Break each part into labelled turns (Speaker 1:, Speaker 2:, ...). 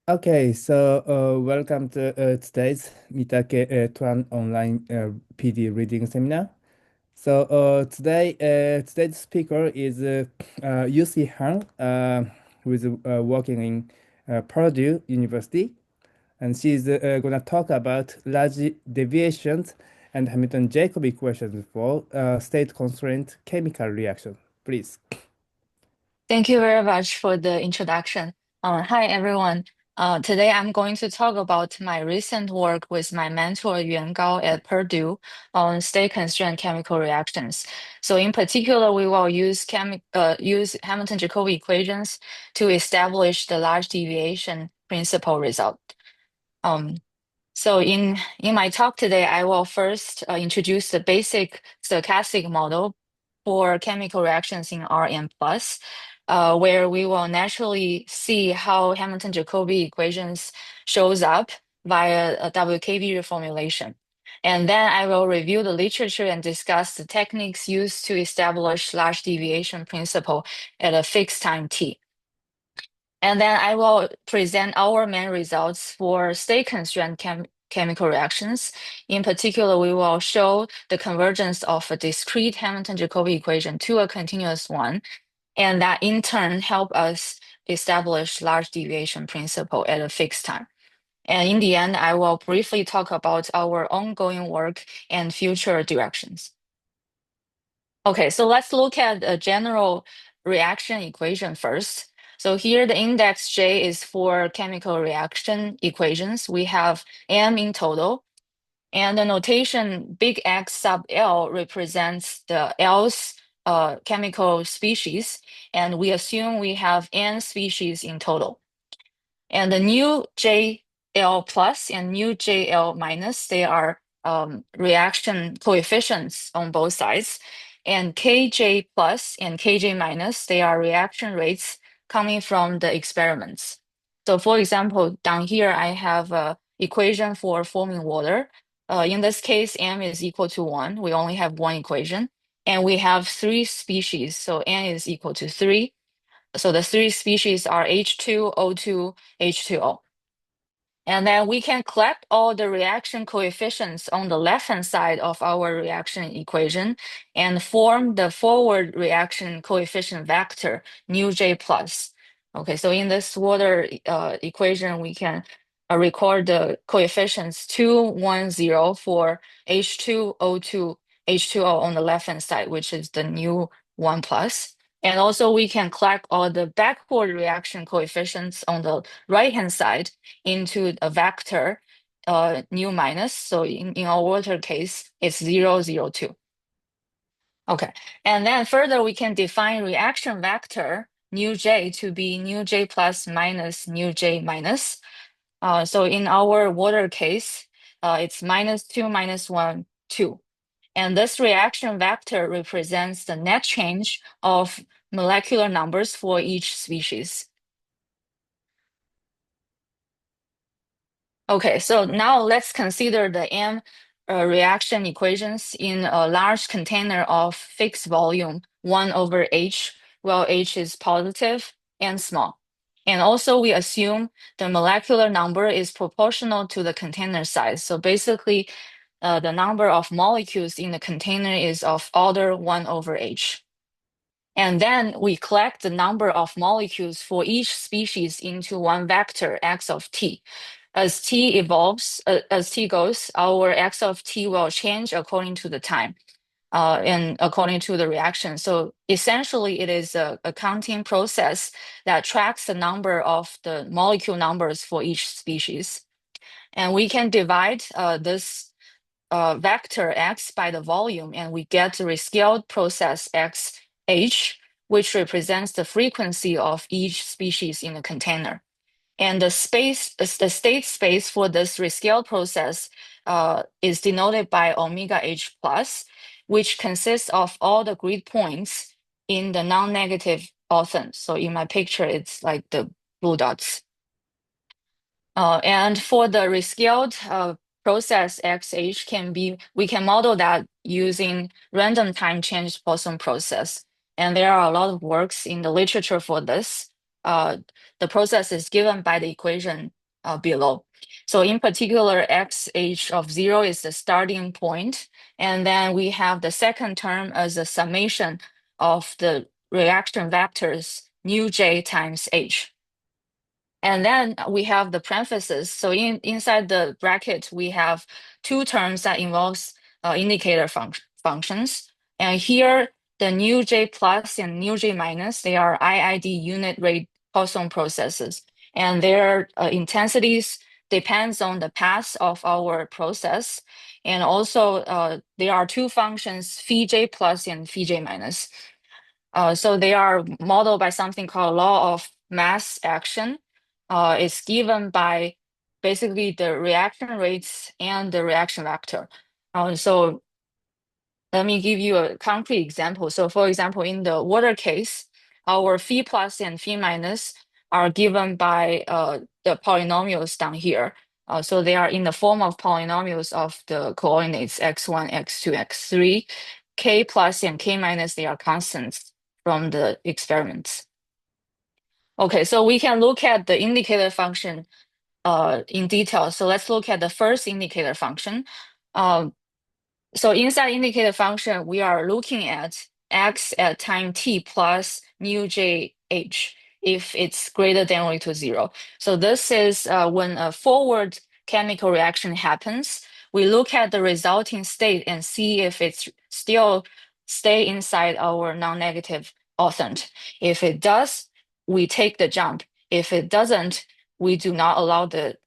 Speaker 1: Okay, so welcome to today's Mitake Tuan online PD reading seminar. So today's speaker is Yuxi Han, who is working in Purdue University, and she's gonna talk about large deviations and Hamilton-Jacobi equations for state-constraint chemical reaction. Please.
Speaker 2: Thank you very much for the introduction. Hi, everyone. Today I'm going to talk about my recent work with my mentor Yuan Gao at Purdue on state-constraint chemical reactions. So in particular, we will use Hamilton-Jacobi equations to establish the large deviation principle result. Um, so in my talk today, I will first introduce the basic stochastic model for chemical reactions in Rn plus, where we will naturally see how Hamilton-Jacobi equations shows up via a WKB reformulation. And then I will review the literature and discuss the techniques used to establish large deviation principle at a fixed time t. And then I will present our main results for state-constraint chemical reactions. In particular, we will show the convergence of a discrete Hamilton-Jacobi equation to a continuous one, and that in turn help us establish large deviation principle at a fixed time. And in the end, I will briefly talk about our ongoing work and future directions. Okay, so let's look at a general reaction equation first. So here the index J is for chemical reaction equations. We have M in total, and the notation big X sub L represents the L's chemical species, and we assume we have N species in total. And the new JL plus and new JL minus, they are reaction coefficients on both sides. And KJ plus and KJ minus, they are reaction rates coming from the experiments. So for example, down here, I have an equation for forming water. In this case, M is equal to 1. We only have one equation. And we have three species, so N is equal to 3. So the three species are H2, O2, H2O. And then we can collect all the reaction coefficients on the left-hand side of our reaction equation and form the forward reaction coefficient vector, nu J plus. Okay, so in this water equation, we can record the coefficients 2, 1, 0 for H2, O2, H2O on the left-hand side, which is the new 1 plus. And also we can collect all the backward reaction coefficients on the right-hand side into a vector, nu minus. So in our water case, it's 0, 0, 2. Okay, and then further we can define reaction vector nu j to be nu j plus minus nu j minus. So in our water case, it's -2, -1, 2. And this reaction vector represents the net change of molecular numbers for each species. Okay, so now let's consider the M reaction equations in a large container of fixed volume 1 over H, well, H is positive and small. And also we assume the molecular number is proportional to the container size. So basically, the number of molecules in the container is of order 1 over H. And then we collect the number of molecules for each species into one vector, x of t. As t evolves, as t goes, our x of t will change according to the time and according to the reaction. So essentially, it is a counting process that tracks the number of the molecule numbers for each species. And we can divide this vector x by the volume, and we get the rescaled process xh, which represents the frequency of each species in the container. And the state space for this rescale process is denoted by omega h plus, which consists of all the grid points in the non-negative orthon. So in my picture, it's like the blue dots. And for the rescaled process xh we can model that using random time change Poisson process. And there are a lot of works in the literature for this. The process is given by the equation below. So in particular, xh of 0 is the starting point, and then we have the second term as a summation of the reaction vectors nu j times h. And then we have the parentheses. So inside the bracket, we have two terms that involves indicator functions. And here, the nu j plus and nu j minus, they are IID unit rate Poisson processes. And their intensities depends on the path of our process. And also, there are two functions, phi j plus and phi j minus. So they are modeled by something called law of mass action. It's given by basically the reaction rates and the reaction vector. So let me give you a concrete example. So for example, in the water case, our phi plus and phi minus are given by the polynomials down here. So they are in the form of polynomials of the coordinates x1, x2, x3. K plus and k minus, they are constants from the experiments. Okay, so we can look at the indicator function in detail. So let's look at the first indicator function. So inside indicator function, we are looking at x at time t plus nu j h if it's greater than or equal to 0. So this is when a forward chemical reaction happens. We look at the resulting state and see if it's still stay inside our non-negative authent. If it does, we take the jump. If it doesn't, we do not allow the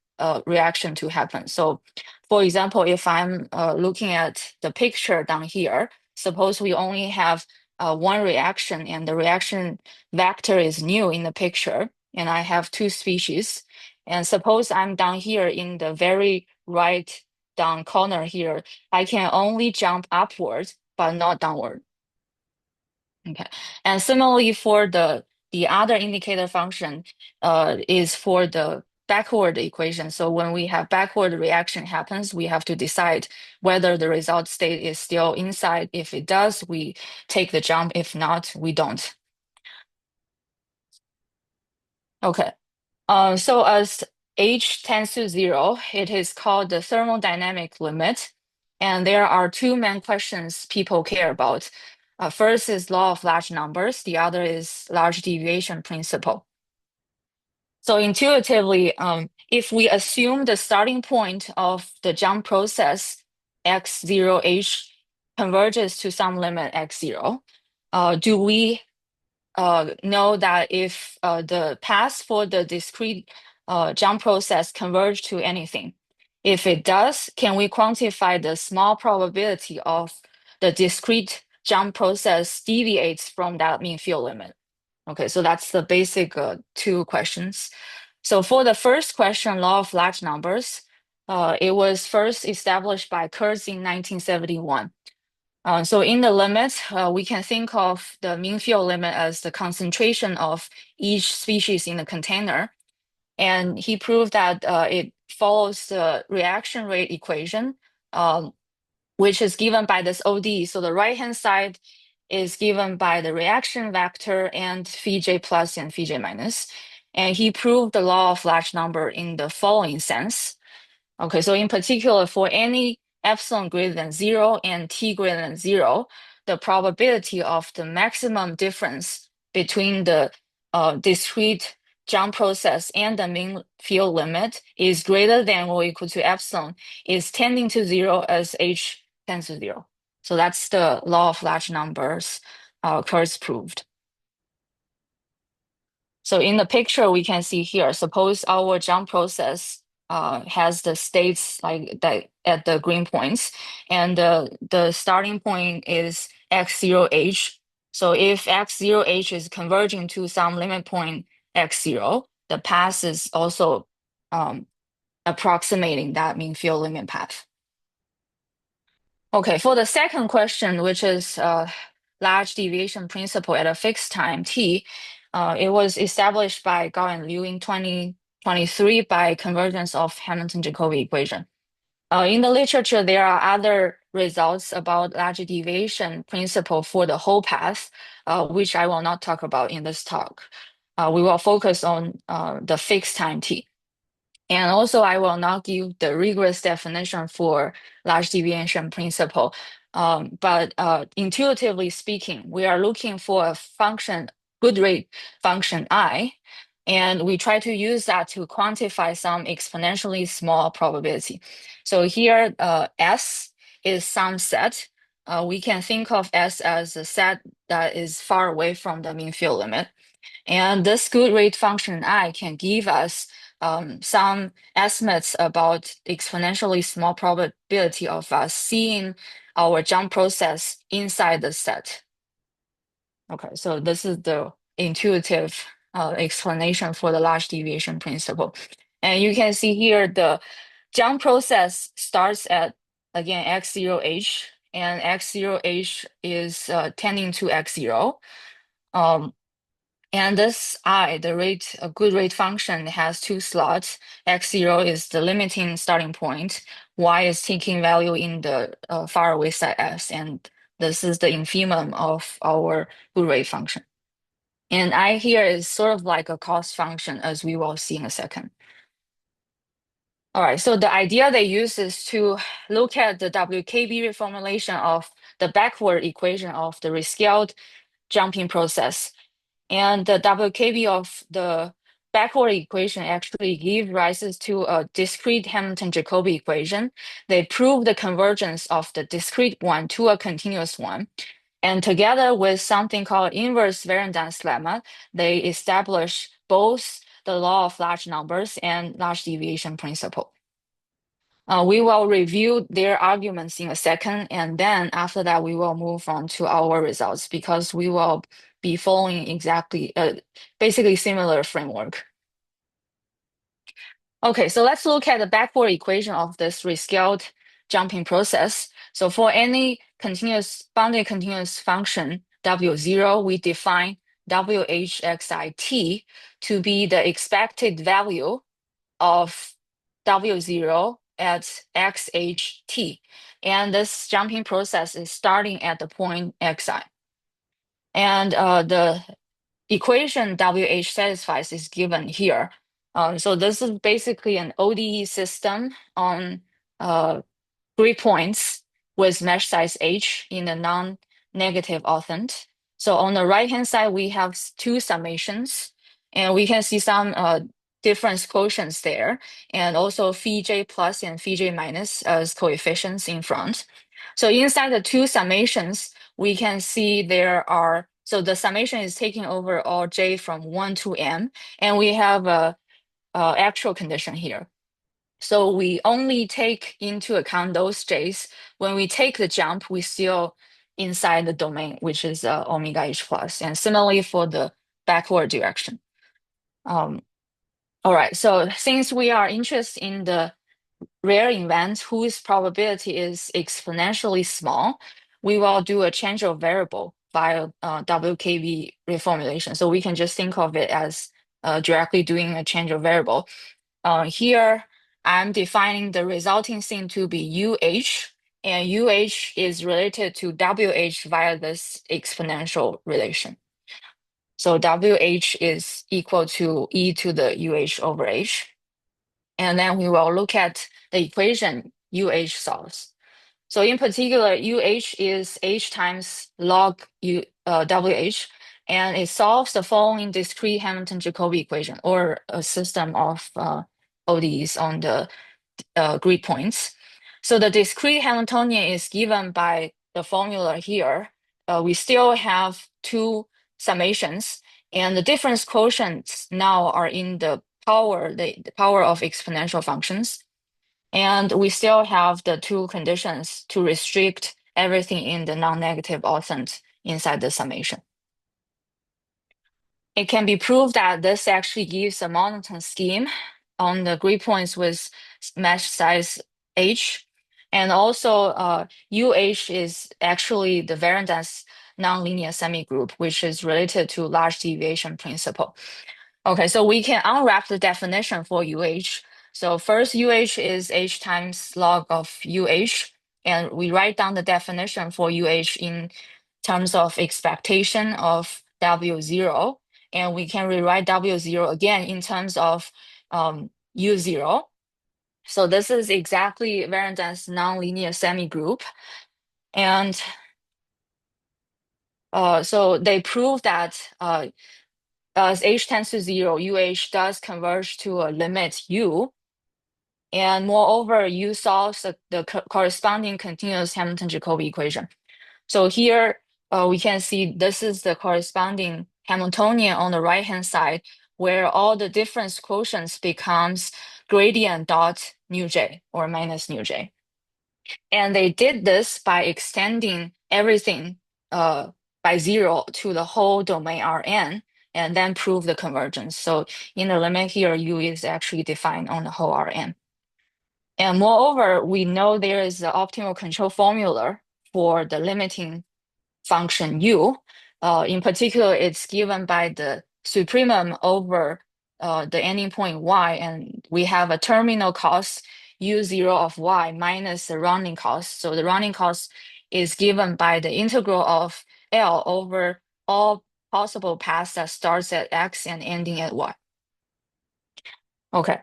Speaker 2: reaction to happen. So for example, if I'm looking at the picture down here, suppose we only have one reaction and the reaction vector is new in the picture, and I have two species. And suppose I'm down here in the very right down corner here, I can only jump upward, but not downward. Okay. And similarly for the other indicator function is for the backward equation. So when we have backward reaction happens, we have to decide whether the result state is still inside. If it does, we take the jump. If not, we don't. Okay. So as h tends to 0, it is called the thermodynamic limit. And there are two main questions people care about. First is law of large numbers. The other is large deviation principle. So intuitively, if we assume the starting point of the jump process x0h converges to some limit x0, do we know that if the path for the discrete jump process converge to anything? If it does, can we quantify the small probability of the discrete jump process deviates from that mean field limit? Okay, so that's the basic two questions. So for the first question, law of large numbers, it was first established by Kurz in 1971. So in the limit, we can think of the mean field limit as the concentration of each species in the container. And he proved that it follows the reaction rate equation, which is given by this OD. So the right-hand side is given by the reaction vector and phi j plus and phi j minus. And he proved the law of large number in the following sense. Okay, so in particular, for any epsilon greater than 0 and t greater than 0, the probability of the maximum difference between the discrete jump process and the mean field limit is greater than or equal to epsilon is tending to 0 as h tends to 0. So that's the law of large numbers Kurz proved. So in the picture we can see here, suppose our jump process has the states like that at the green points, and the starting point is x0h. So if x0h is converging to some limit point x0, the path is also approximating that mean field limit path. Okay, for the second question, which is large deviation principle at a fixed time t, it was established by Gao and Liu in 2023 by convergence of Hamilton-Jacobi equation. In the literature, there are other results about large deviation principle for the whole path, which I will not talk about in this talk. We will focus on the fixed time t. And also, I will not give the rigorous definition for large deviation principle. But intuitively speaking, we are looking for a function, good rate function I, and we try to use that to quantify some exponentially small probability. So here, S is some set. We can think of S as a set that is far away from the mean field limit. And this good rate function I can give us some estimates about exponentially small probability of us seeing our jump process inside the set. Okay, so this is the intuitive explanation for the large deviation principle. And you can see here the jump process starts at, again, x0h, and x0h is tending to x0. And this I, the rate, a good rate function has two slots. X0 is the limiting starting point. Y is taking value in the far away side S, and this is the infimum of our good rate function. And I here is sort of like a cost function, as we will see in a second. All right, so the idea they use is to look at the WKB reformulation of the backward equation of the rescaled jumping process. And the WKB of the backward equation actually give rises to a discrete Hamilton-Jacobi equation. They prove the convergence of the discrete one to a continuous one. And together with something called inverse variance lemma, they establish both the law of large numbers and large deviation principle. We will review their arguments in a second, and then after that, we will move on to our results because we will be following exactly, basically similar framework. Okay, so let's look at the backward equation of this rescaled jumping process. So for any continuous bounded continuous function W0, we define WHXIT to be the expected value of W0 at XHT. And this jumping process is starting at the point Xi. And the equation WH satisfies is given here. So this is basically an ODE system on grid points with mesh size H in the non-negative orthant. So on the right-hand side, we have two summations, and we can see some difference quotients there, and also phi j plus and phi j minus as coefficients in front. So inside the two summations, we can see there are, so the summation is taking over all j from 1 to m, and we have a actual condition here. So we only take into account those j's. When we take the jump, we still inside the domain, which is omega h plus. And similarly for the backward direction. All right, so since we are interested in the rare event whose probability is exponentially small, we will do a change of variable via WKB reformulation. So we can just think of it as directly doing a change of variable. Here, I'm defining the resulting thing to be UH, and UH is related to WH via this exponential relation. So WH is equal to e to the UH over H. And then we will look at the equation UH solves. So in particular, UH is H times log WH, and it solves the following discrete Hamilton-Jacobi equation, or a system of ODEs on the grid points. So the discrete Hamiltonian is given by the formula here. We still have two summations, and the difference quotients now are in the power of exponential functions. And we still have the two conditions to restrict everything in the non-negative orthant inside the summation. It can be proved that this actually gives a monotone scheme on the grid points with mesh size H. And also UH is actually the variance nonlinear semigroup, which is related to large deviation principle. Okay, so we can unwrap the definition for UH. So first, UH is H times log of UH, and we write down the definition for UH in terms of expectation of W0, and we can rewrite W0 again in terms of U0. So this is exactly very dense nonlinear semigroup. And so they prove that as h tends to 0, UH does converge to a limit U. And moreover, U solves the corresponding continuous Hamilton-Jacobi equation. So here we can see this is the corresponding Hamiltonian on the right-hand side, where all the difference quotients becomes gradient dot nu j or minus nu j. And they did this by extending everything by 0 to the whole domain Rn, and then prove the convergence. So in the limit here, U is actually defined on the whole Rn. And moreover, we know there is the optimal control formula for the limiting function U. In particular, it's given by the supremum over the ending point y, and we have a terminal cost U0 of y minus the rounding cost. So the rounding cost is given by the integral of L over all possible paths that starts at x and ending at y. Okay.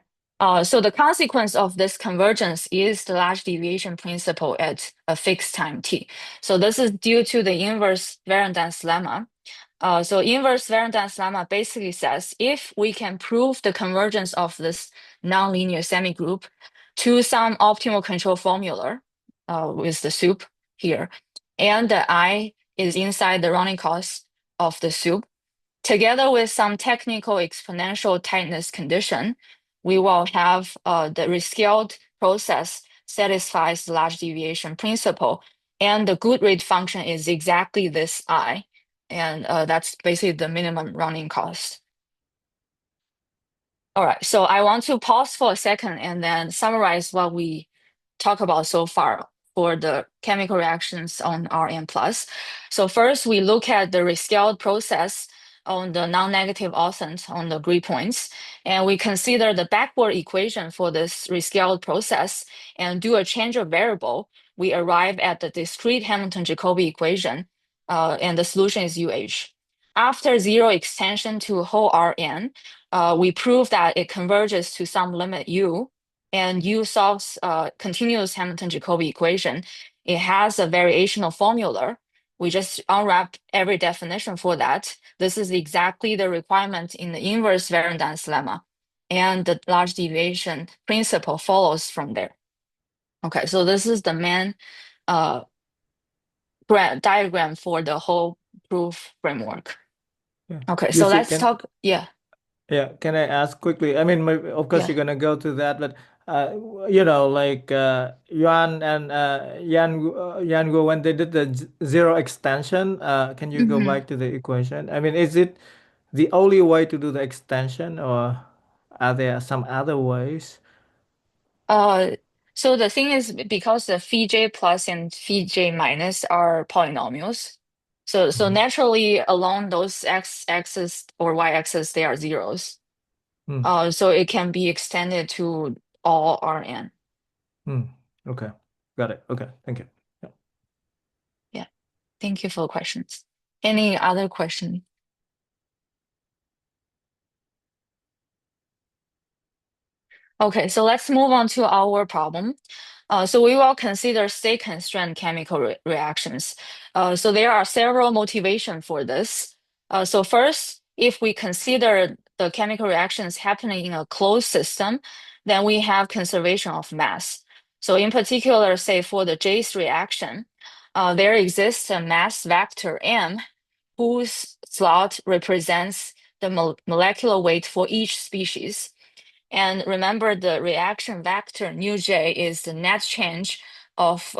Speaker 2: So the consequence of this convergence is the large deviation principle at a fixed time t. So this is due to the inverse variance lemma. So inverse variance lemma basically says if we can prove the convergence of this nonlinear semigroup to some optimal control formula with the soup here, and the I is inside the running cost of the soup, together with some technical exponential tightness condition, we will have the rescaled process satisfies the large deviation principle, and the good rate function is exactly this I, and that's basically the minimum running cost. All right, so I want to pause for a second and then summarize what we talked about so far for the chemical reactions on Rn plus. So first, we look at the rescaled process on the non-negative octant on the grid points, and we consider the backward equation for this rescaled process and do a change of variable. We arrive at the discrete Hamilton-Jacobi equation, and the solution is UH. After zero extension to whole Rn, we prove that it converges to some limit U, and U solves continuous Hamilton-Jacobi equation. It has a variational formula. We just unwrap every definition for that. This is exactly the requirement in the inverse variance lemma, and the large deviation principle follows from there. Okay, so this is the main diagram for the whole proof framework.
Speaker 3: Yeah.
Speaker 2: Okay,
Speaker 3: You
Speaker 2: so
Speaker 3: see,
Speaker 2: let's talk. Yeah.
Speaker 3: yeah, can I ask quickly? I mean, of course
Speaker 2: Yeah.
Speaker 3: you're gonna go to that, but like Yuan and Yan Guo, when they did the zero extension, can you go
Speaker 2: Mhm.
Speaker 3: back to the equation? I mean, is it the only way to do the extension, or are there some other ways?
Speaker 2: Uh, so the thing is, because the phi j plus and phi j minus are polynomials, so
Speaker 3: Mhm.
Speaker 2: naturally along those x-axis or y-axis, they are zeros.
Speaker 3: Hmm.
Speaker 2: So it can be extended to all Rn.
Speaker 3: Hmm. Okay, got it. Okay, thank you. Yeah.
Speaker 2: Yeah. Thank you for the questions. Any other question? Okay, so let's move on to our problem. So we will consider state-constraint chemical reactions. So there are several motivations for this. So first, if we consider the chemical reactions happening in a closed system, then we have conservation of mass. So in particular, say for the J's reaction, there exists a mass vector m whose slot represents the molecular weight for each species. And remember, the reaction vector nu j is the net change of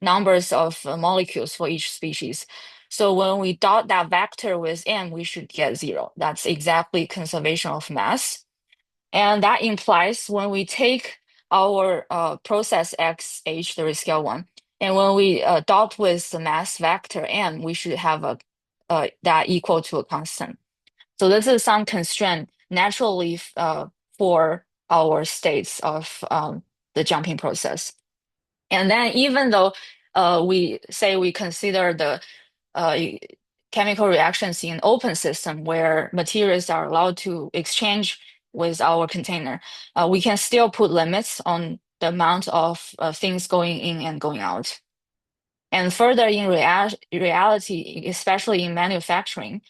Speaker 2: numbers of molecules for each species. So when we dot that vector with m, we should get 0. That's exactly conservation of mass. And that implies when we take our process x, h, the rescale one, and when we dot with the mass vector m, we should have that equal to a constant. So this is some constraint naturally for our states of the jumping process. And then even though we say we consider the uh, chemical reactions in open system where materials are allowed to exchange with our container, we can still put limits on the amount of things going in and going out. And further, in reality, especially in manufacturing,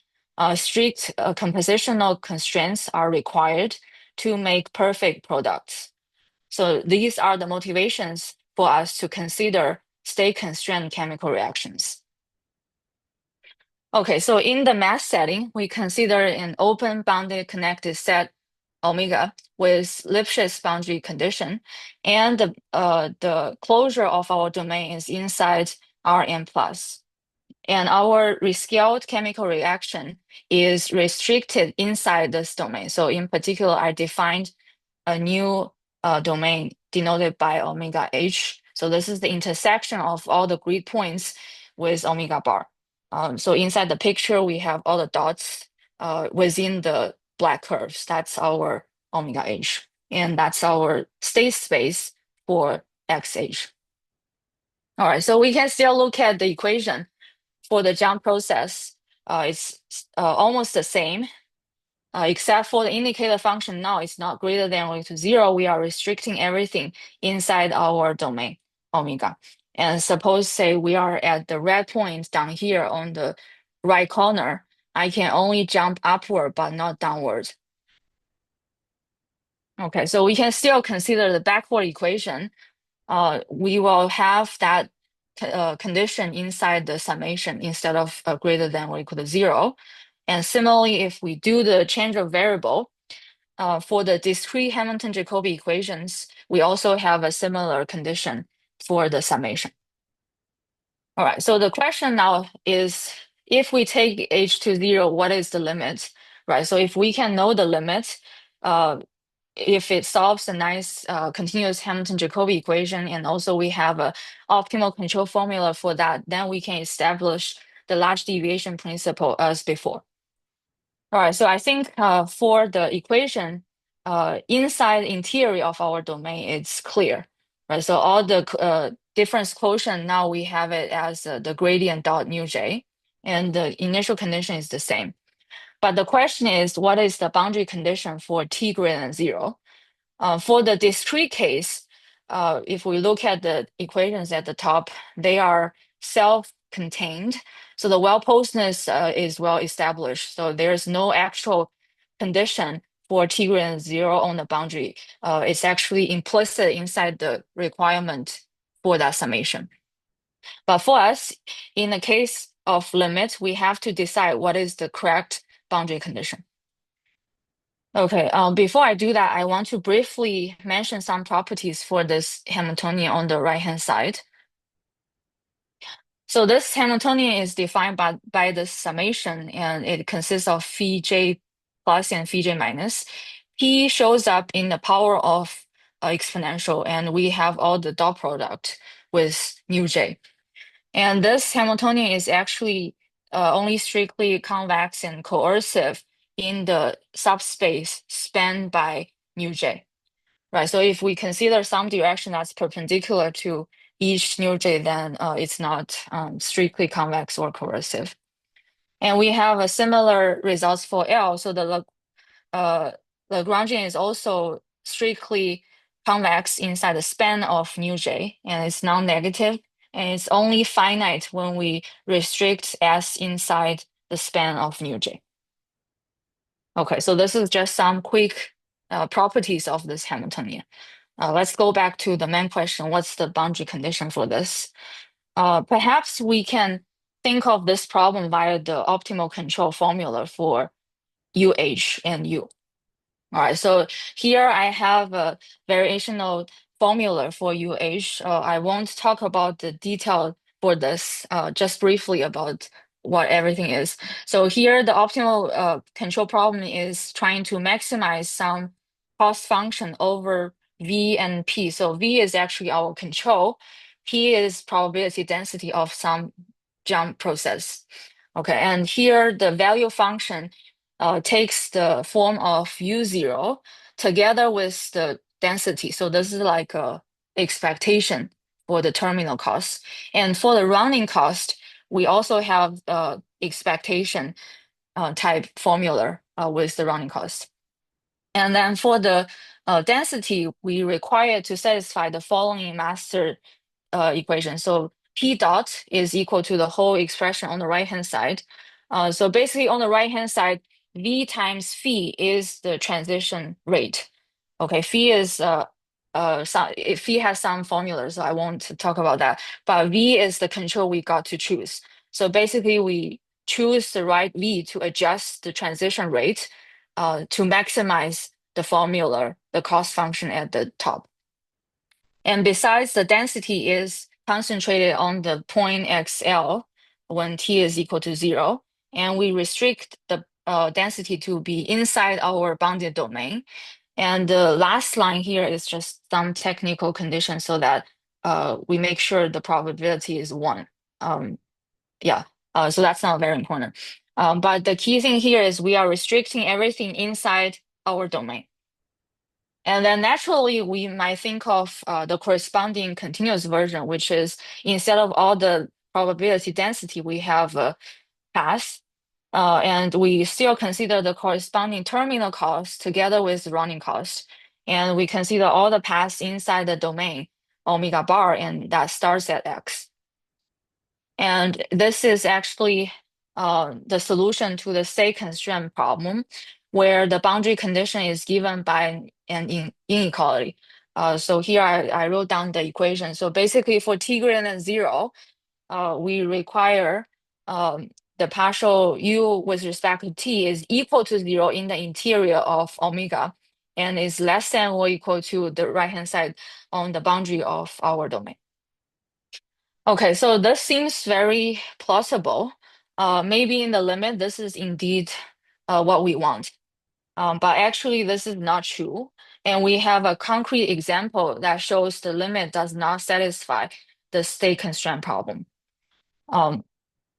Speaker 2: strict compositional constraints are required to make perfect products. So these are the motivations for us to consider state-constrained chemical reactions. Okay, so in the mass setting, we consider an open bounded connected set omega with Lipschitz boundary condition, and the closure of our domain is inside Rn plus. And our rescaled chemical reaction is restricted inside this domain. So in particular, I defined a new domain denoted by omega h. So this is the intersection of all the grid points with omega bar. So inside the picture, we have all the dots within the black curves. That's our omega h. And that's our state space for xh. All right, so we can still look at the equation for the jump process. It's almost the same, except for the indicator function now it's not greater than or equal to 0. We are restricting everything inside our domain, omega. And suppose, say, we are at the red point down here on the right corner. I can only jump upward, but not downward. Okay, so we can still consider the backward equation. We will have that condition inside the summation instead of greater than or equal to 0. And similarly, if we do the change of variable, for the discrete Hamilton-Jacobi equations, we also have a similar condition for the summation. All right, so the question now is, if we take h to 0, what is the limit, right? So if we can know the limit, if it solves a nice continuous Hamilton-Jacobi equation, and also we have a optimal control formula for that, then we can establish the large deviation principle as before. All right, so I think for the equation, inside interior of our domain, it's clear, right? So all the difference quotient, now we have it as the gradient dot nu j, and the initial condition is the same. But the question is, what is the boundary condition for t greater than 0? For the discrete case, if we look at the equations at the top, they are self-contained. So the well-postness is well established. So there's no actual condition for t greater than 0 on the boundary. It's actually implicit inside the requirement for that summation. But for us, in the case of limit, we have to decide what is the correct boundary condition. Okay, before I do that, I want to briefly mention some properties for this Hamiltonian on the right-hand side. So this Hamiltonian is defined by the summation, and it consists of phi j plus and phi j minus. P shows up in the power of exponential, and we have all the dot product with nu j. And this Hamiltonian is actually only strictly convex and coercive in the subspace spanned by nu j, right? So if we consider some direction that's perpendicular to each nu j, then it's not strictly convex or coercive. And we have a similar results for L. So the Lagrangian is also strictly convex inside the span of nu j, and it's non-negative, and it's only finite when we restrict S inside the span of nu j. Okay, so this is just some quick properties of this Hamiltonian. Let's go back to the main question. What's the boundary condition for this? Perhaps we can think of this problem via the optimal control formula for UH and U. All right, so here I have a variational formula for UH. I won't talk about the detail for this, just briefly about what everything is. So here the optimal control problem is trying to maximize some cost function over V and P. So V is actually our control. P is probability density of some jump process. Okay, and here the value function takes the form of U0 together with the density. So this is like a expectation for the terminal cost. And for the running cost, we also have expectation type formula with the running cost. And then for the density, we require to satisfy the following master equation. So P dot is equal to the whole expression on the right-hand side. So basically on the right-hand side, V times phi is the transition rate. Okay, phi is phi has some formulas, so I won't talk about that. But V is the control we got to choose. So basically we choose the right V to adjust the transition rate to maximize the formula, the cost function at the top. And besides, the density is concentrated on the point XL when t is equal to 0. And we restrict the density to be inside our bounded domain. And the last line here is just some technical conditions so that we make sure the probability is 1. Yeah, so that's not very important. But the key thing here is we are restricting everything inside our domain. And then naturally, we might think of the corresponding continuous version, which is instead of all the probability density, we have a path. And we still consider the corresponding terminal cost together with running cost. And we consider all the paths inside the domain, omega bar, and that starts at x. And this is actually the solution to the state constraint problem, where the boundary condition is given by an inequality. So here I wrote down the equation. So basically for t greater than 0, we require the partial u with respect to t is equal to 0 in the interior of omega and is less than or equal to the right-hand side on the boundary of our domain. Okay, so this seems very plausible. Maybe in the limit, this is indeed what we want. But actually, this is not true. And we have a concrete example that shows the limit does not satisfy the state constraint problem.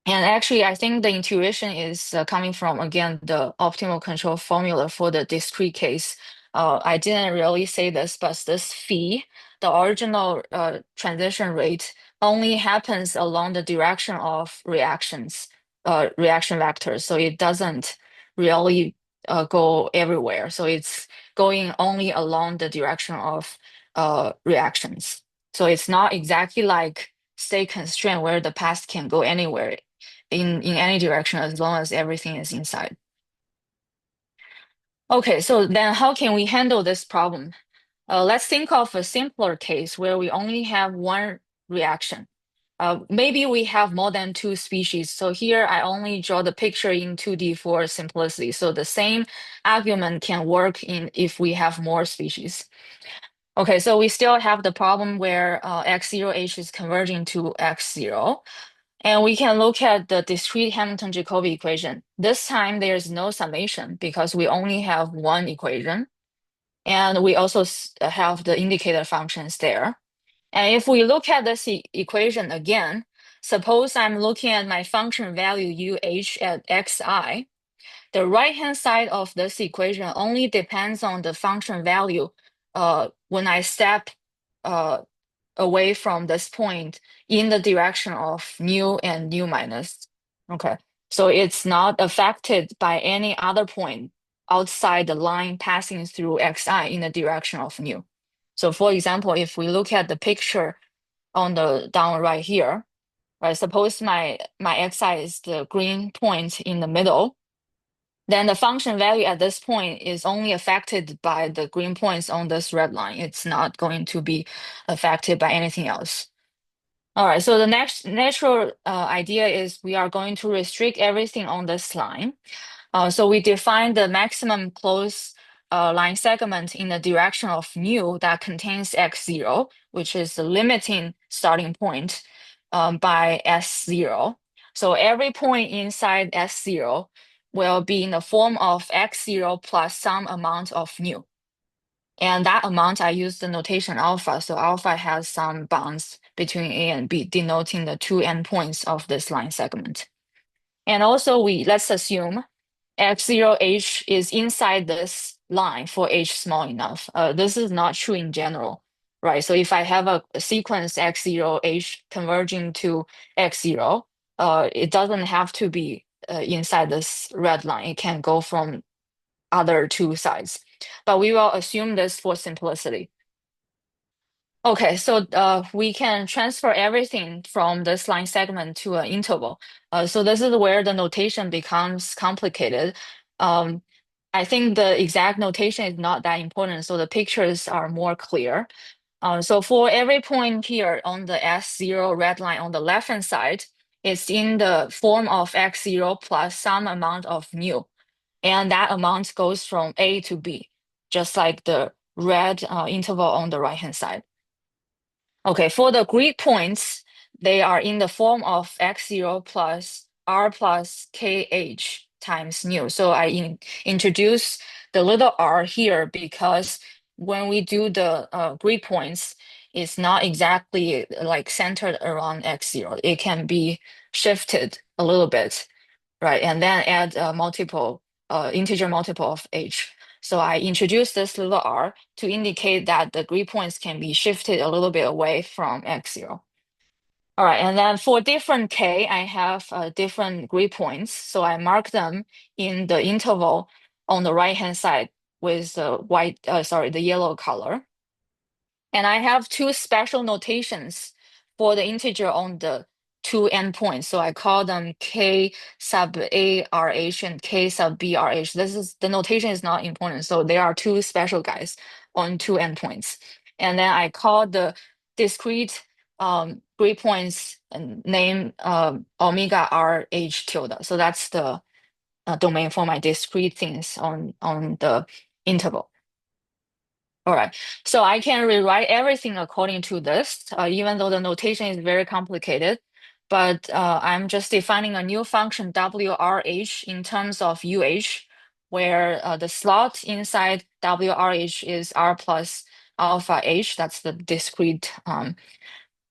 Speaker 2: And actually, I think the intuition is coming from, again, the optimal control formula for the discrete case. I didn't really say this, but this phi, the original transition rate, only happens along the direction of reactions, reaction vectors. So it doesn't really go everywhere. So it's going only along the direction of reactions. So it's not exactly like state constraint where the path can go anywhere in any direction as long as everything is inside. Okay, so then how can we handle this problem? Let's think of a simpler case where we only have one reaction. Maybe we have more than 2 species. So here I only draw the picture in 2D for simplicity. So the same argument can work if we have more species. Okay, so we still have the problem where x0h is converging to x0. And we can look at the discrete Hamilton-Jacobi equation. This time there's no summation because we only have one equation. And we also have the indicator functions there. And if we look at this equation again, suppose I'm looking at my function value UH at xi. The right-hand side of this equation only depends on the function value when I step away from this point in the direction of nu and nu minus. Okay, so it's not affected by any other point outside the line passing through xi in the direction of nu. So for example, if we look at the picture on the down right here, right, suppose my xi is the green point in the middle, then the function value at this point is only affected by the green points on this red line. It's not going to be affected by anything else. All right, so the next natural idea is we are going to restrict everything on this line. So we define the maximum closed line segment in the direction of nu that contains x0, which is the limiting starting point by S0. So every point inside S0 will be in the form of x0 plus some amount of nu. And that amount, I use the notation alpha. So alpha has some bounds between A and B, denoting the 2 endpoints of this line segment. And also, let's assume x0h is inside this line for h small enough. This is not true in general, right? So if I have a sequence x0h converging to x0, it doesn't have to be inside this red line. It can go from other two sides. But we will assume this for simplicity. Okay, so we can transfer everything from this line segment to an interval. So this is where the notation becomes complicated. I think the exact notation is not that important, so the pictures are more clear. So for every point here on the S0 red line on the left-hand side, it's in the form of x0 plus some amount of mu. And that amount goes from A to B, just like the red interval on the right-hand side. Okay, for the grid points, they are in the form of x0 plus r plus kh times nu. So I introduce the little r here because when we do the grid points, it's not exactly like centered around x0. It can be shifted a little bit, right? And then add a multiple, integer multiple of h. So I introduced this little r to indicate that the grid points can be shifted a little bit away from x0. All right, and then for different k, I have different grid points. So I mark them in the interval on the right-hand side with the the yellow color. And I have two special notations for the integer on the two endpoints. So I call them k sub a rh and k sub b rh. The notation is not important. So there are two special guys on two endpoints. And then I call the discrete grid points name omega r h tilde. So that's the domain for my discrete things on the interval. All right, so I can rewrite everything according to this, even though the notation is very complicated. But I'm just defining a new function WRH in terms of UH, where the slot inside WRH is R plus alpha H. That's the discrete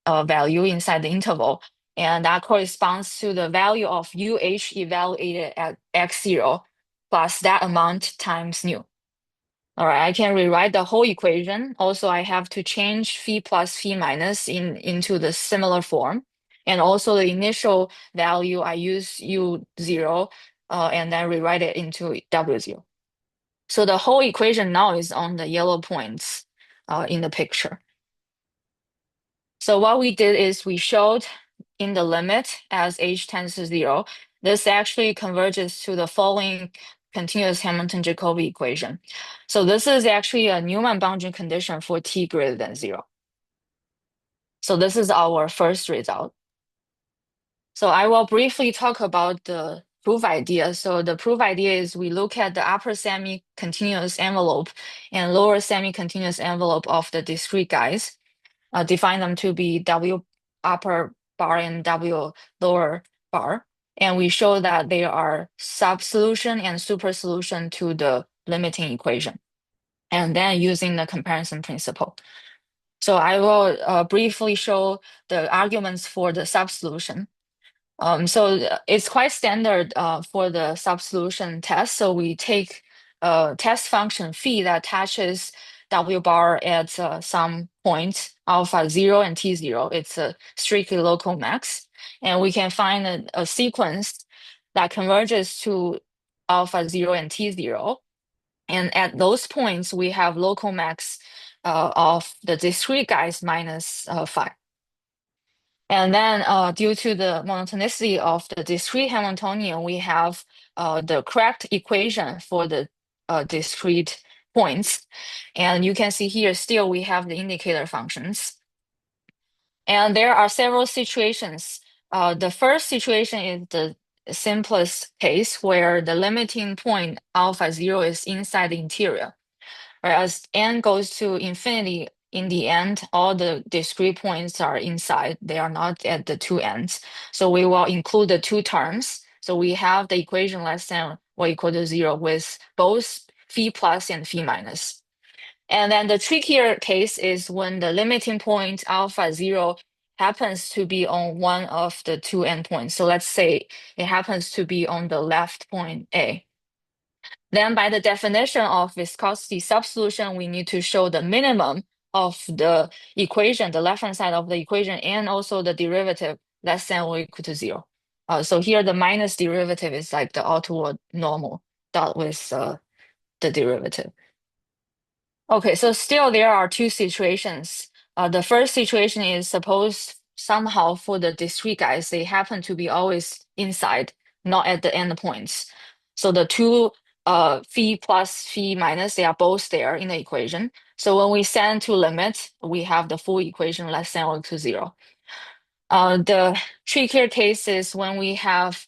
Speaker 2: value inside the interval. And that corresponds to the value of UH evaluated at x0 plus that amount times nu. All right, I can rewrite the whole equation. Also, I have to change phi plus phi minus into the similar form. And also the initial value, I use U0 and then rewrite it into W0. So the whole equation now is on the yellow points in the picture. So what we did is we showed in the limit as h tends to 0, this actually converges to the following continuous Hamilton-Jacobi equation. So this is actually a Newman boundary condition for t greater than 0. So this is our first result. So I will briefly talk about the proof idea. So the proof idea is we look at the upper semi-continuous envelope and lower semi-continuous envelope of the discrete guys, define them to be W upper bar and W lower bar. And we show that they are sub-solution and super solution to the limiting equation. And then using the comparison principle. So I will briefly show the arguments for the sub-solution. So it's quite standard for the sub-solution test. So we take a test function phi that attaches W bar at some point alpha 0 and T0. It's a strictly local max. And we can find a sequence that converges to alpha 0 and T0. And at those points, we have local max of the discrete guys minus 5. And then due to the monotonicity of the discrete Hamiltonian, we have the correct equation for the discrete points. And you can see here still we have the indicator functions. And there are several situations. The first situation is the simplest case where the limiting point alpha 0 is inside the interior. Whereas n goes to infinity, in the end, all the discrete points are inside. They are not at the two ends. So we will include the two terms. So we have the equation less than or equal to 0 with both phi plus and phi minus. And then the trickier case is when the limiting point alpha 0 happens to be on one of the two endpoints. So let's say it happens to be on the left point A. Then by the definition of viscosity subsolution, we need to show the minimum of the equation, the left-hand side of the equation, and also the derivative less than or equal to 0. So here the minus derivative is like the outward normal dot with the derivative. Okay, so still there are two situations. The first situation is suppose somehow for the discrete guys, they happen to be always inside, not at the endpoints. So the two phi plus phi minus, they are both there in the equation. So when we send to limit, we have the full equation less than or equal to 0. The trickier case is when we have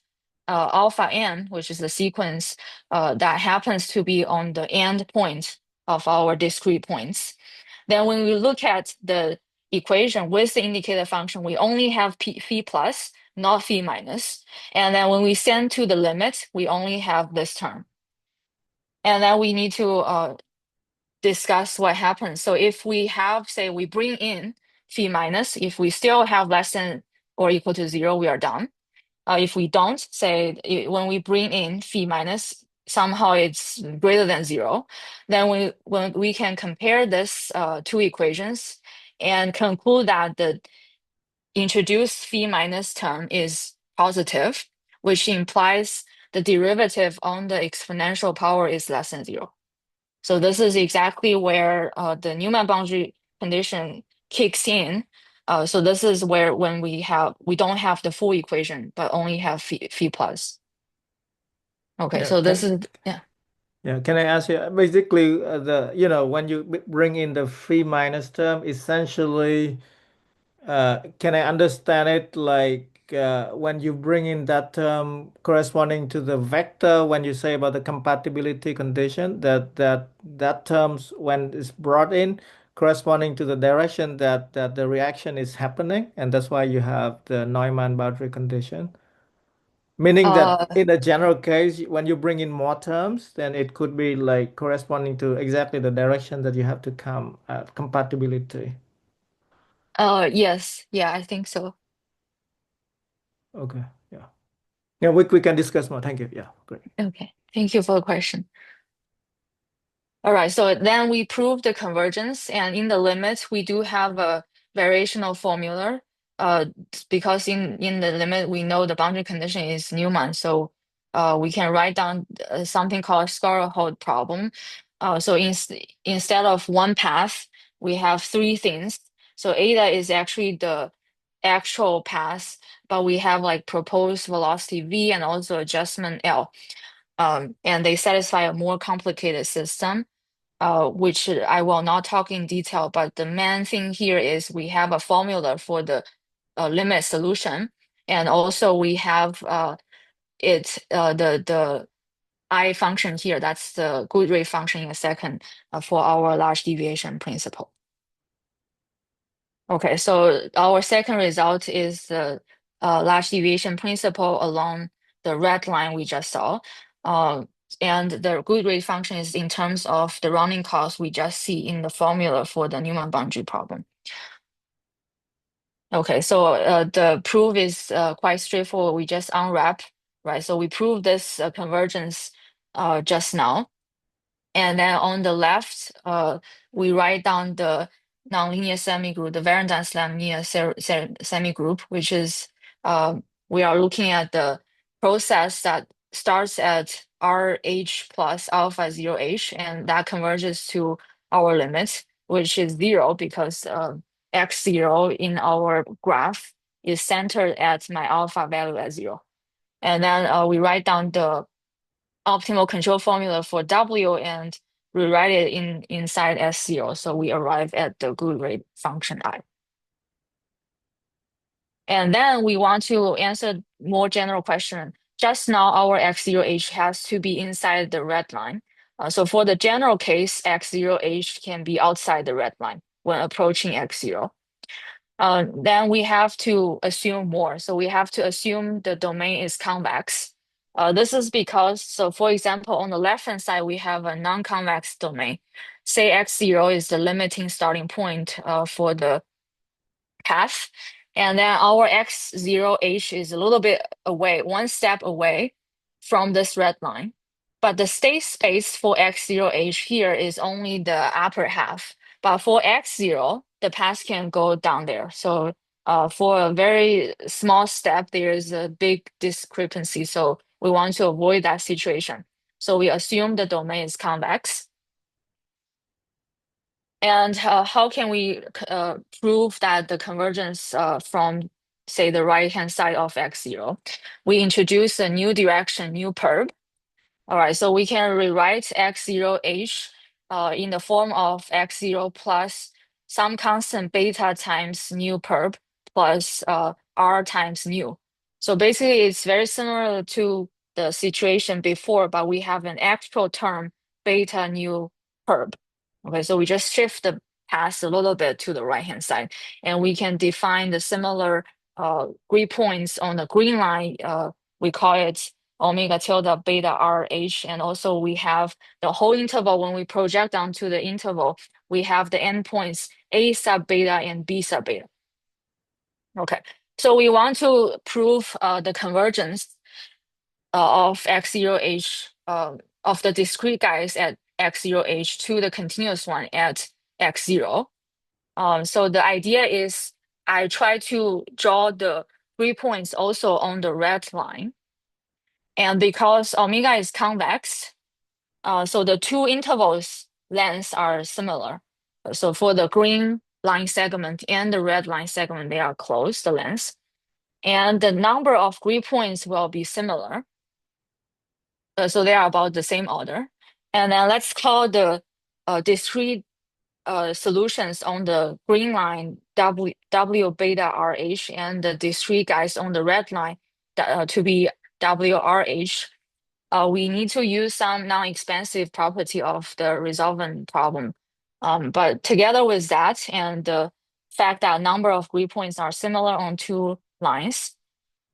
Speaker 2: alpha n, which is the sequence that happens to be on the end point of our discrete points. Then when we look at the equation with the indicator function, we only have phi plus, not phi minus. And then when we send to the limit, we only have this term. And then we need to discuss what happens. So if we have, say, we bring in phi minus, if we still have less than or equal to 0, we are done. If we don't, say, when we bring in phi minus, somehow it's greater than 0, then when we can compare this two equations and conclude that the introduced phi minus term is positive, which implies the derivative on the exponential power is less than 0. So this is exactly where the Newman boundary condition kicks in. So this is where when we don't have the full equation, but only have phi plus. Okay,
Speaker 3: Yeah,
Speaker 2: so this is yeah.
Speaker 3: Yeah, can I ask you, basically, when you bring in the phi minus term, essentially, can I understand it like when you bring in that term corresponding to the vector, when you say about the compatibility condition, that terms when it's brought in corresponding to the direction that the reaction is happening, and that's why you have the Neumann boundary condition. Meaning that
Speaker 2: Uh,
Speaker 3: in a general case, when you bring in more terms, then it could be like corresponding to exactly the direction that you have to come at compatibility.
Speaker 2: yes, yeah, I think so.
Speaker 3: Okay. Yeah. Yeah, we can discuss more. Thank you. Yeah, great.
Speaker 2: Okay, thank you for the question. All right, so then we prove the convergence, and in the limit, we do have a variational formula. Because in the limit, we know the boundary condition is Newman, so we can write down something called Scarlett problem. So instead of one path, we have three things. So eta is actually the actual path, but we have like proposed velocity v and also adjustment L. And they satisfy a more complicated system. Which I will not talk in detail, but the main thing here is we have a formula for the limit solution, and also we have the I function here. That's the good rate function in a second for our large deviation principle. Okay, so our second result is the large deviation principle along the red line we just saw. And the good rate function is in terms of the running cost we just see in the formula for the Newman boundary problem. Okay, so the proof is quite straightforward. We just unwrap, right? So we prove this convergence just now. And then on the left, we write down the nonlinear semigroup, the very dense nonlinear semigroup, which is we are looking at the process that starts at RH plus alpha 0H, and that converges to our limit, which is 0 because x0 in our graph is centered at my alpha value at 0. And then we write down the optimal control formula for W and rewrite it inside S0. So we arrive at the good rate function I. And then we want to answer more general question. Just now our X0H has to be inside the red line. So for the general case, X0H can be outside the red line when approaching X0. Then we have to assume more. So we have to assume the domain is convex. This is because, so for example, on the left-hand side, we have a non-convex domain. Say x0 is the limiting starting point for the path. And then our x0h is a little bit away, one step away from this red line. But the state space for x0h here is only the upper half. But for x0, the path can go down there. So for a very small step, there is a big discrepancy. So we want to avoid that situation. So we assume the domain is convex. And how can we prove that the convergence from, say, the right-hand side of x0? We introduce a new direction, new perp. All right, so we can rewrite x0h in the form of x0 plus some constant beta times new perp plus r times new. So basically, it's very similar to the situation before, but we have an actual term beta new perp. Okay, so we just shift the path a little bit to the right-hand side, and we can define the similar grid points on the green line. We call it omega tilde beta RH, and also we have the whole interval. When we project onto the interval, we have the endpoints A sub beta and B sub beta. Okay, so we want to prove the convergence of x0h of the discrete guys at x0h to the continuous one at x0. So the idea is I try to draw the 3 points also on the red line. And because omega is convex, so the two intervals lengths are similar. So for the green line segment and the red line segment, they are close, the lengths. And the number of grid points will be similar. So they are about the same order. And then let's call the discrete solutions on the green line W beta RH and the discrete guys on the red line to be WRH. We need to use some non-expansive property of the resolvent problem. But together with that and the fact that number of grid points are similar on two lines,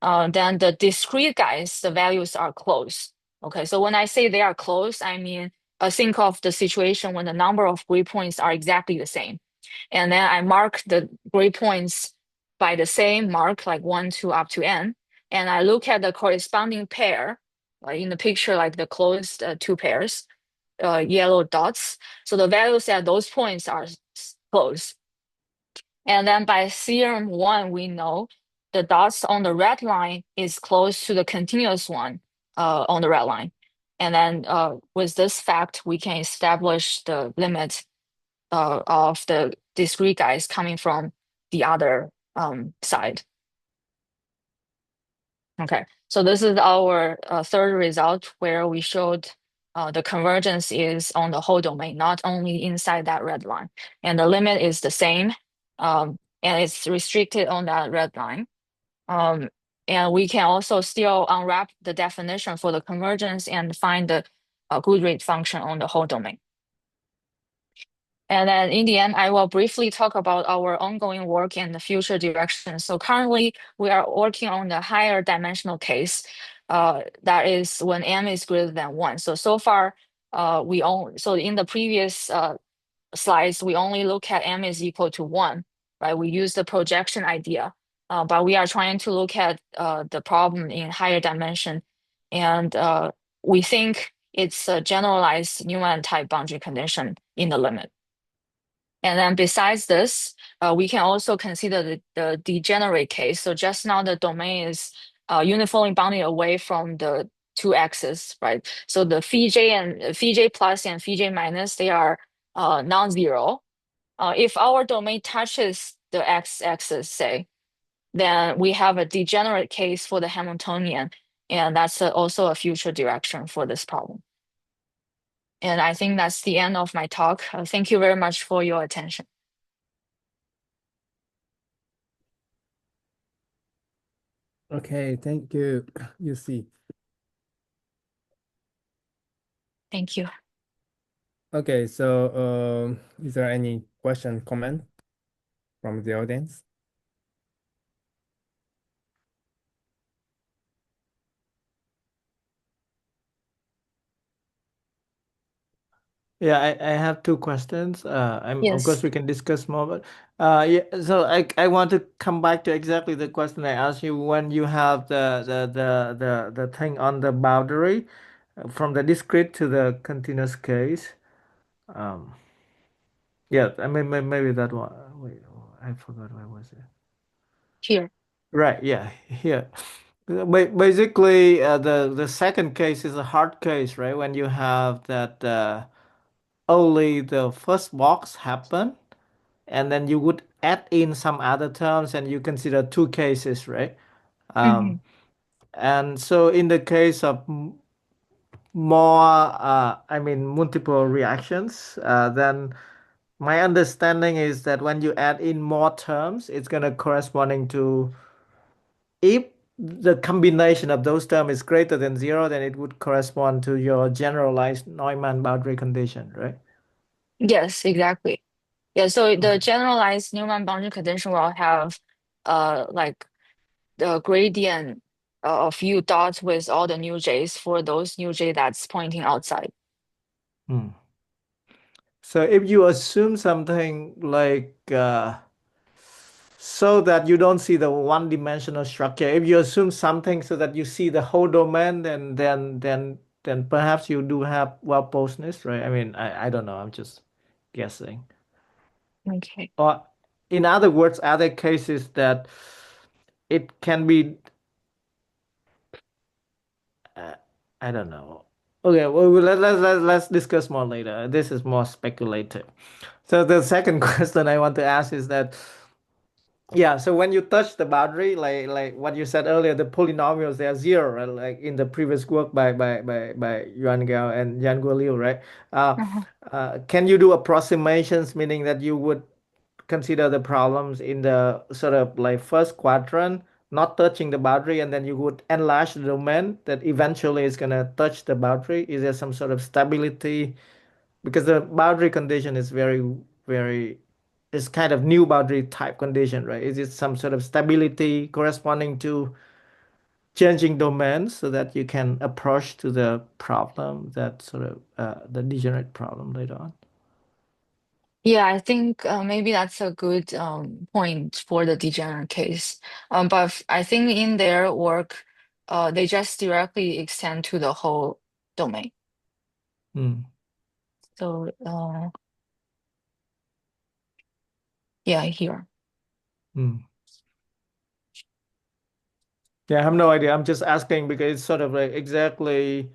Speaker 2: then the discrete guys, the values are close. Okay, so when I say they are close, I mean, think of the situation when the number of grid points are exactly the same. And then I mark the grid points by the same mark, like 1, 2, up to n. And I look at the corresponding pair, in the picture, like the closed two pairs, yellow dots. So the values at those points are close. And then by theorem 1, we know the dots on the red line is close to the continuous one on the red line. And then with this fact, we can establish the limit of the discrete guys coming from the other side. Okay, so this is our third result where we showed the convergence is on the whole domain, not only inside that red line. And the limit is the same, and it's restricted on that red line. And we can also still unwrap the definition for the convergence and find the Goodrich function on the whole domain. And then in the end, I will briefly talk about our ongoing work and the future direction. So currently, we are working on the higher dimensional case. That is when m is greater than 1. So far, so in the previous slides, we only look at m is equal to 1, right? We use the projection idea, but we are trying to look at the problem in higher dimension. And we think it's a generalized Newman type boundary condition in the limit. And then besides this, we can also consider the degenerate case. So just now the domain is uniformly bounded away from the two axes, right? So the phi j and phi j plus and phi j minus, they are non-zero. If our domain touches the x-axis, say, then we have a degenerate case for the Hamiltonian, and that's also a future direction for this problem. And I think that's the end of my talk. Thank you very much for your attention.
Speaker 1: Okay, thank you, Yuxi.
Speaker 2: Thank you.
Speaker 1: Okay, so is there any question, comment from the audience?
Speaker 3: Yeah, I have two questions. Of course
Speaker 2: Yes,
Speaker 3: we can discuss more, but yeah. So I want to come back to exactly the question I asked you when you have the thing on the boundary from the discrete to the continuous case. Um, yeah, I mean maybe that one. Wait, I forgot where was it.
Speaker 2: here.
Speaker 3: Right, yeah, here. Basically, the second case is a hard case, right? When you have that only the first box happen, and then you would add in some other terms, and you consider two cases, right?
Speaker 2: Hmm.
Speaker 3: Um, and so in the case of more, I mean, multiple reactions, then my understanding is that when you add in more terms, it's gonna corresponding to if the combination of those terms is greater than zero, then it would correspond to your generalized Neumann boundary condition, right?
Speaker 2: Yes, exactly. Yeah, so the
Speaker 3: Okay.
Speaker 2: generalized Newman boundary condition will have like the gradient of u dots with all the new j's for those new j that's pointing outside.
Speaker 3: Hmm. So if you assume something like so that you don't see the one-dimensional structure, if you assume something so that you see the whole domain, then perhaps you do have well-posedness, right? I mean, I don't know. I'm just guessing.
Speaker 2: Okay.
Speaker 3: Or in other words, other cases that it can be uh, I don't know. Okay, well, let's discuss more later. This is more speculative. So the second question I want to ask is that yeah, so when you touch the boundary, like what you said earlier, the polynomials they are zero, right? Like in the previous work by Yuan Gao and Yan Guo Liu, right? Uh,
Speaker 2: Uh-huh.
Speaker 3: can you do approximations, meaning that you would consider the problems in the sort of like first quadrant, not touching the boundary, and then you would enlarge the domain that eventually is gonna touch the boundary? Is there some sort of stability? Because the boundary condition is very it's kind of new boundary type condition, right? Is it some sort of stability corresponding to changing domains so that you can approach to the problem that sort of the degenerate problem later on?
Speaker 2: Yeah, I think maybe that's a good point for the degenerate case. But I think in their work, they just directly extend to the whole domain.
Speaker 3: Hmm.
Speaker 2: So yeah, here.
Speaker 3: Hmm. Yeah, I have no idea. I'm just asking because it's sort of like exactly,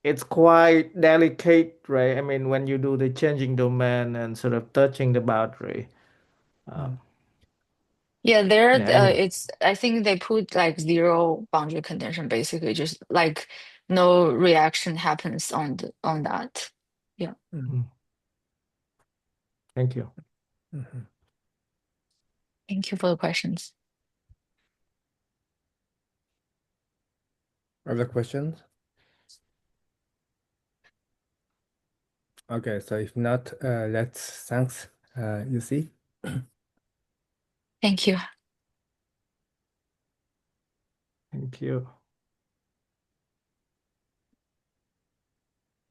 Speaker 3: it's quite delicate, right? I mean, when you do the changing domain and sort of touching the boundary. Uh,
Speaker 1: Mm.
Speaker 2: Yeah, there
Speaker 3: yeah, anyway.
Speaker 2: it's I think they put like zero boundary condition basically, just like no reaction happens on that. Yeah.
Speaker 1: Mm.
Speaker 3: Hmm. Thank you.
Speaker 1: Mhm.
Speaker 2: Thank you for the questions.
Speaker 1: Other questions? Okay, so if not, let's thanks, Yuxi.
Speaker 2: Thank you.
Speaker 3: Thank you.